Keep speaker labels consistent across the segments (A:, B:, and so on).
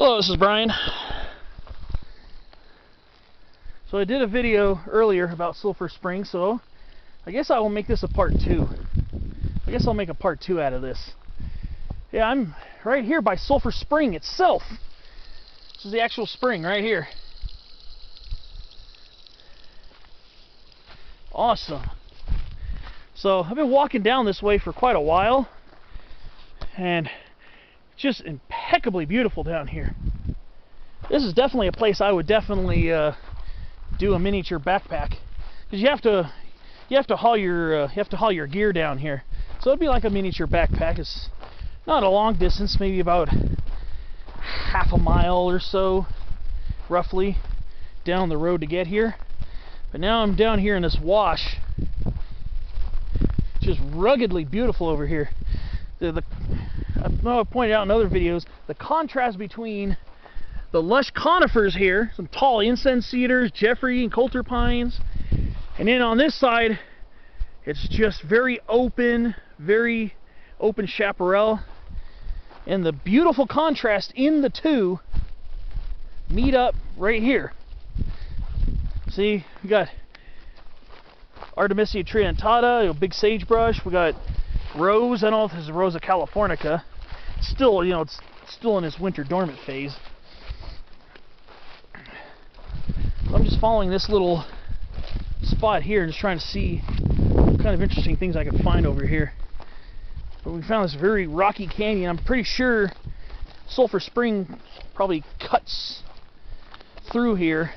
A: Hello, this is Brian. So I did a video earlier about Sulphur Springs, so I guess I will make this a part 2. I guess I'll make a part 2 out of this. Yeah, I'm right here by Sulphur Spring itself. This is the actual spring right here. Awesome. So I've been walking down this way for quite a while, and just impeccably beautiful down here. This is definitely a place I would definitely do a miniature backpack, because you have to haul your gear down here. So it'd be like a miniature backpack. It's not a long distance, maybe about half a mile or so, roughly, down the road to get here. But now I'm down here in this wash. Just ruggedly beautiful over here. I know I've pointed out in other videos, the contrast between the lush conifers here, some tall Incense-Cedars, Jeffreyi, and Coulter Pines, and then on this side, it's just very open chaparral, and the beautiful contrast in the two meet up right here. See, we got Artemisia triantata, big sagebrush. We got rose. I don't know if this is Rosa californica. Still, it's still in its winter dormant phase. I'm just following this little spot here and just trying to see what kind of interesting things I can find over here. But we found this very rocky canyon. I'm pretty sure Sulphur Spring probably cuts through here.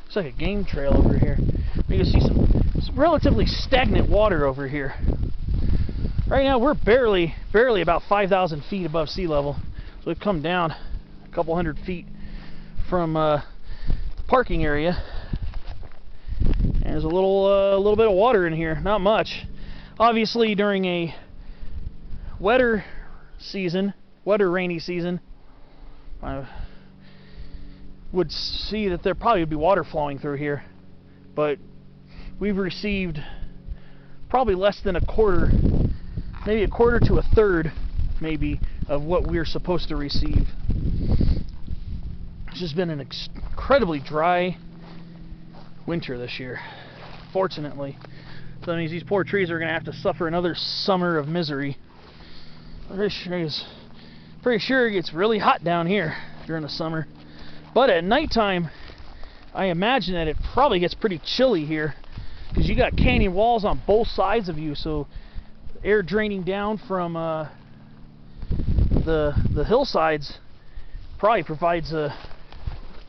A: It's like a game trail over here. You can see some relatively stagnant water over here. Right now we're barely about 5,000 feet above sea level. So we've come down a couple hundred feet from the parking area. And there's a little bit of water in here, not much. Obviously during a wetter rainy season, I would see that there probably would be water flowing through here. But we've received probably less than a quarter, maybe a quarter to a third, maybe, of what we're supposed to receive. It's just been an incredibly dry winter this year, fortunately. So that means these poor trees are going to have to suffer another summer of misery. I'm pretty sure it gets really hot down here during the summer. But at nighttime, I imagine that it probably gets pretty chilly here, because you got canyon walls on both sides of you, so air draining down from the hillsides probably provides a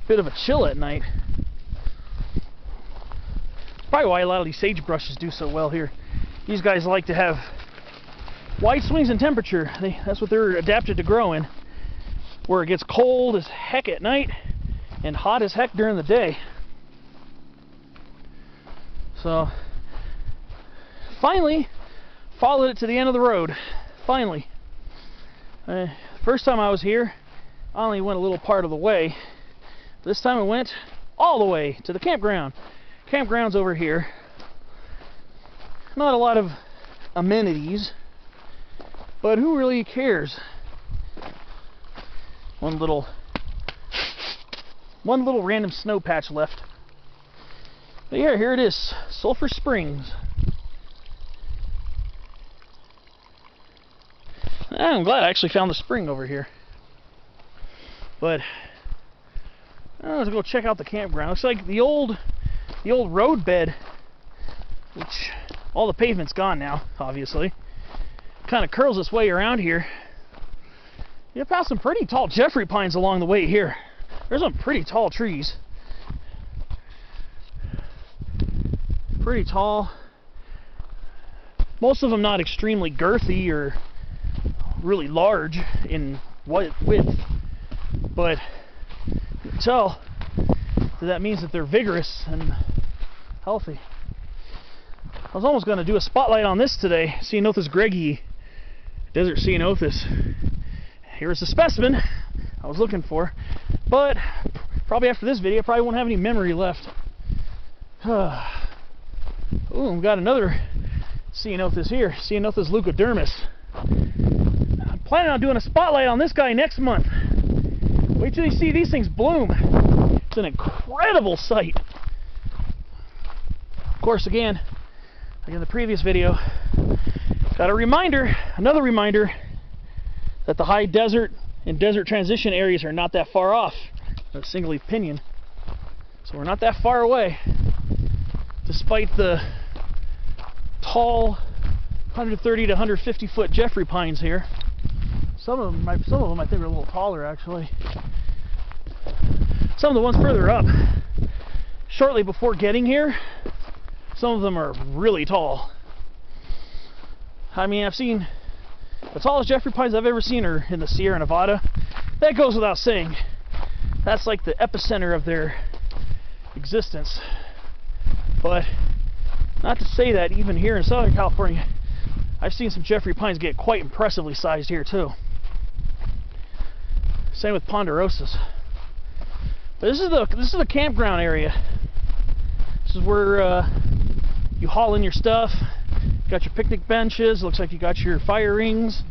A: bit of a chill at night. Probably why a lot of these sagebrushes do so well here. These guys like to have wide swings in temperature. That's what they're adapted to grow in, where it gets cold as heck at night and hot as heck during the day. So finally followed it to the end of the road. Finally. First time I was here, I only went a little part of the way. This time I went all the way to the campground. Campground's over here. Not a lot of amenities, but who really cares? One little random snow patch left. But yeah, here it is, Sulphur Springs. I'm glad I actually found the spring over here. But let's go check out the campground. Looks like the old road bed, which all the pavement's gone now, obviously, kind of curls its way around here. You pass some pretty tall Jeffrey pines along the way here. There's some pretty tall trees. Pretty tall. Most of them not extremely girthy or really large in width, but you can tell that means that they're vigorous and healthy. I was almost going to do a spotlight on this today, Ceanothus gregii, desert ceanothus. Here's the specimen I was looking for, but probably after this video I probably won't have any memory left. Ooh, we've got another Ceanothus here, Ceanothus leucodermis. I'm planning on doing a spotlight on this guy next month. Wait till you see these things bloom. It's an incredible sight. Of course, again, like in the previous video, got a reminder, another reminder, that the high desert and desert transition areas are not that far off. A single-leaf pinion. So we're not that far away, despite the tall 130 to 150 foot Jeffrey pines here. Some of them I think are a little taller actually. Some of the ones further up, shortly before getting here, some of them are really tall. I mean, I've seen the tallest Jeffrey pines I've ever seen are in the Sierra Nevada. That goes without saying. That's like the epicenter of their existence. But not to say that even here in Southern California, I've seen some Jeffrey pines get quite impressively sized here too. Same with ponderosas. But this is the campground area. This is where you haul in your stuff. You got your picnic benches. Looks like you got your fire rings.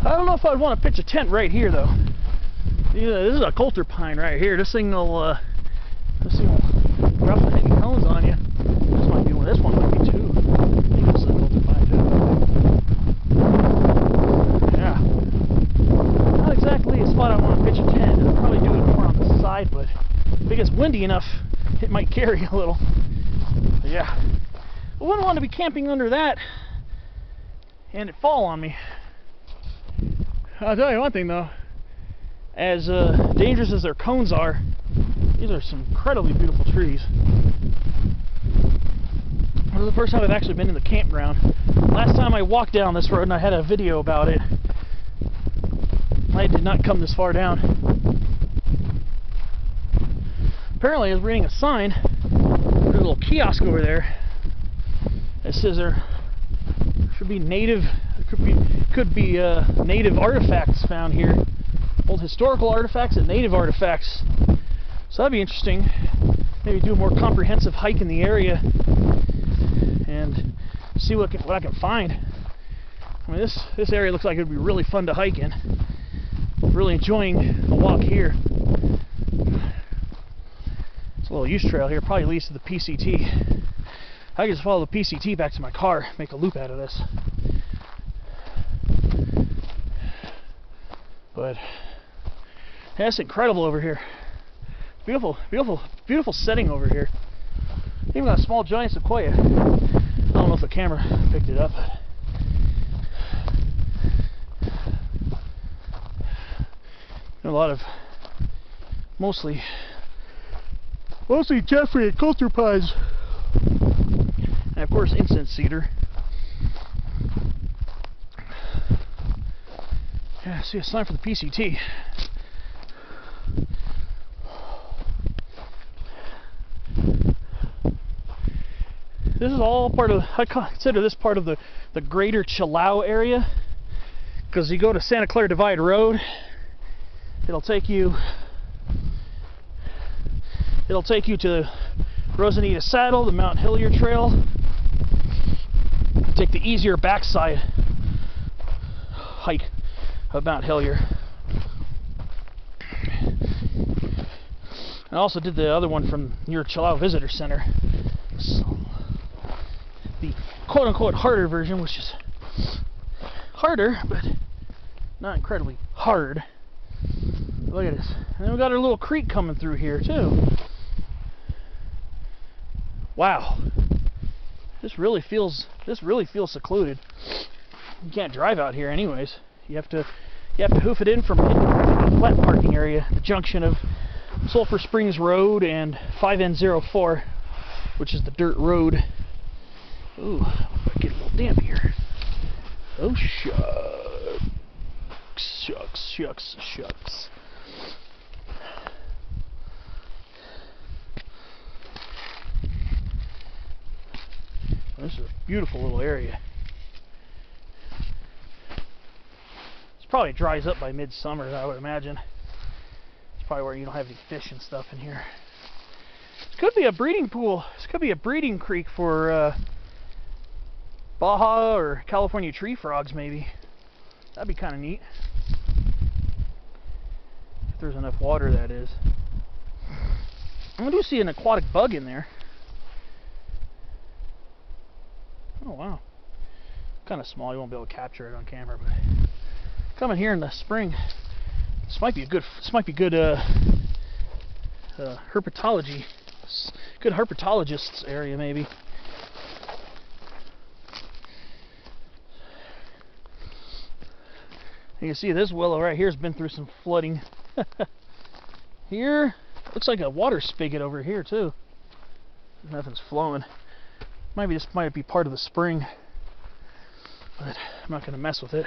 A: I don't know if I'd want to pitch a tent right here though. Yeah, this is a Coulter Pine right here. This thing will drop the heavy cones on you. This might be one. This one might be too. I think this is a Coulter Pine too. Yeah. Not exactly a spot I want to pitch a tent. I'll probably do it more on the side, but if it gets windy enough, it might carry a little. But yeah. I wouldn't want to be camping under that and it fall on me. I'll tell you one thing though, as dangerous as their cones are, these are some incredibly beautiful trees. This is the first time I've actually been in the campground. Last time I walked down this road and I had a video about it, I did not come this far down. Apparently I was reading a sign, there's a little kiosk over there that says there should be native, could be native artifacts found here. Old historical artifacts and native artifacts. So that'd be interesting. Maybe do a more comprehensive hike in the area and see what I can find. I mean, this area looks like it would be really fun to hike in. Really enjoying the walk here. It's a little use trail here, probably leads to the PCT. I can just follow the PCT back to my car, make a loop out of this. But yeah, it's incredible over here. Beautiful, beautiful, beautiful setting over here. Even got a small giant sequoia. I don't know if the camera picked it up. A lot of mostly Jeffrey and Coulter Pines, and of course Incense-Cedar. Yeah, I see a sign for the PCT. This is all part of, I consider this part of the greater Chilao area, because you go to Santa Clara Divide Road, it'll take you to Rosanita Saddle, the Mount Hillier Trail. Take the easier backside hike of Mount Hillier. I also did the other one from near Chilao Visitor Center. So, the quote-unquote harder version, which is harder, but not incredibly hard. Look at this. And then we got our little creek coming through here too. Wow. This really feels secluded. You can't drive out here anyways. You have to hoof it in from the flat parking area, the junction of Sulphur Springs Road and 5N04, which is the dirt road. Ooh, I'm getting a little damp here. Oh shucks. This is a beautiful little area. This probably dries up by midsummer, I would imagine. It's probably where you don't have any fish and stuff in here. This could be a breeding pool. This could be a breeding creek for Baja or California tree frogs, maybe. That'd be kind of neat. If there's enough water, that is. I do see an aquatic bug in there. Oh wow. Kind of small, you won't be able to capture it on camera, but coming here in the spring, this might be good herpetology, good herpetologist's area maybe. You can see this willow right here has been through some flooding. Here, looks like a water spigot over here too. Nothing's flowing. Maybe this might be part of the spring, but I'm not going to mess with it.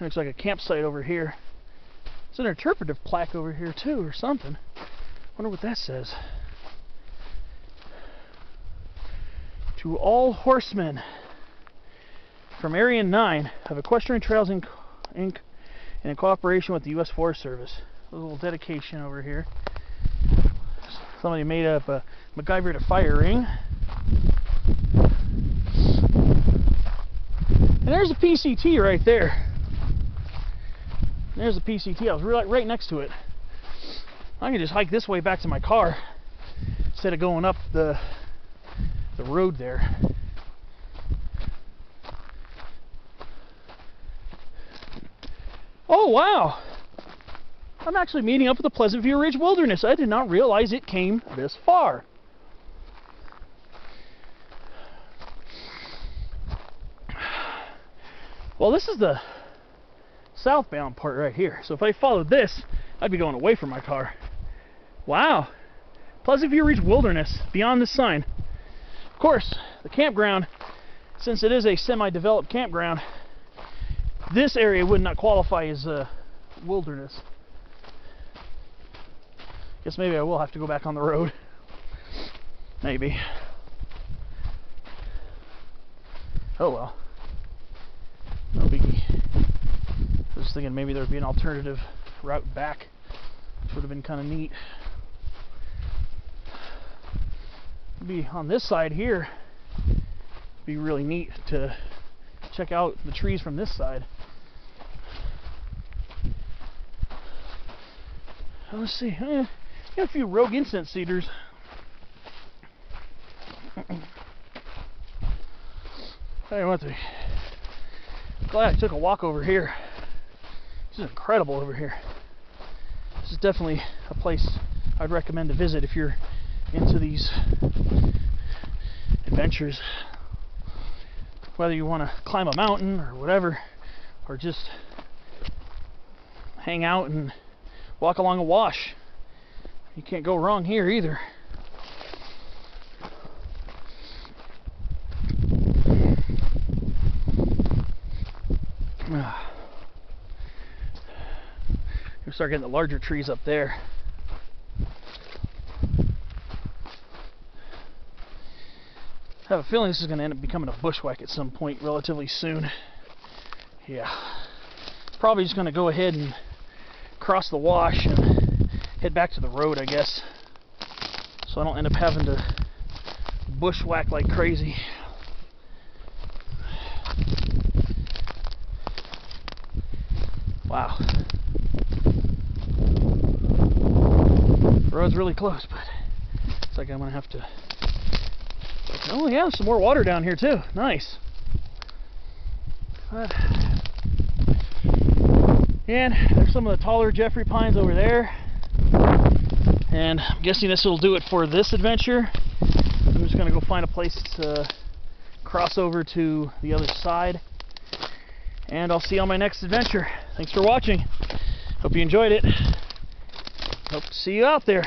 A: Looks like a campsite over here. There's an interpretive plaque over here too, or something. Wonder what that says. To all horsemen from Area 9 of Equestrian Trails Inc. in cooperation with the U.S. Forest Service. A little dedication over here. Somebody made up a MacGyver to fire ring. And there's a PCT right there. There's a PCT. I was right next to it. I can just hike this way back to my car instead of going up the road there. Oh wow! I'm actually meeting up with the Pleasant View Ridge Wilderness. I did not realize it came this far. Well, this is the southbound part right here. So if I followed this, I'd be going away from my car. Wow! Pleasant View Ridge Wilderness, beyond this sign. Of course, the campground, since it is a semi-developed campground, this area would not qualify as a wilderness. Guess maybe I will have to go back on the road. Maybe. Oh well. No biggie. I was thinking maybe there would be an alternative route back, which would have been kind of neat. Be on this side here. Be really neat to check out the trees from this side. Let's see. Got a few rogue incense-cedars. Tell you what, glad I took a walk over here. This is incredible over here. This is definitely a place I'd recommend to visit if you're into these adventures. Whether you want to climb a mountain or whatever, or just hang out and walk along a wash. You can't go wrong here either. You start getting the larger trees up there. I have a feeling this is going to end up becoming a bushwhack at some point relatively soon. Yeah. Probably just going to go ahead and cross the wash and head back to the road, I guess, so I don't end up having to bushwhack like crazy. Wow. The road's really close, but it's like I'm going to have to... Oh yeah, some more water down here too. Nice. And there's some of the taller Jeffrey pines over there. And I'm guessing this will do it for this adventure. I'm just going to go find a place to cross over to the other side. And I'll see you on my next adventure. Thanks for watching. Hope you enjoyed it. Hope to see you out there.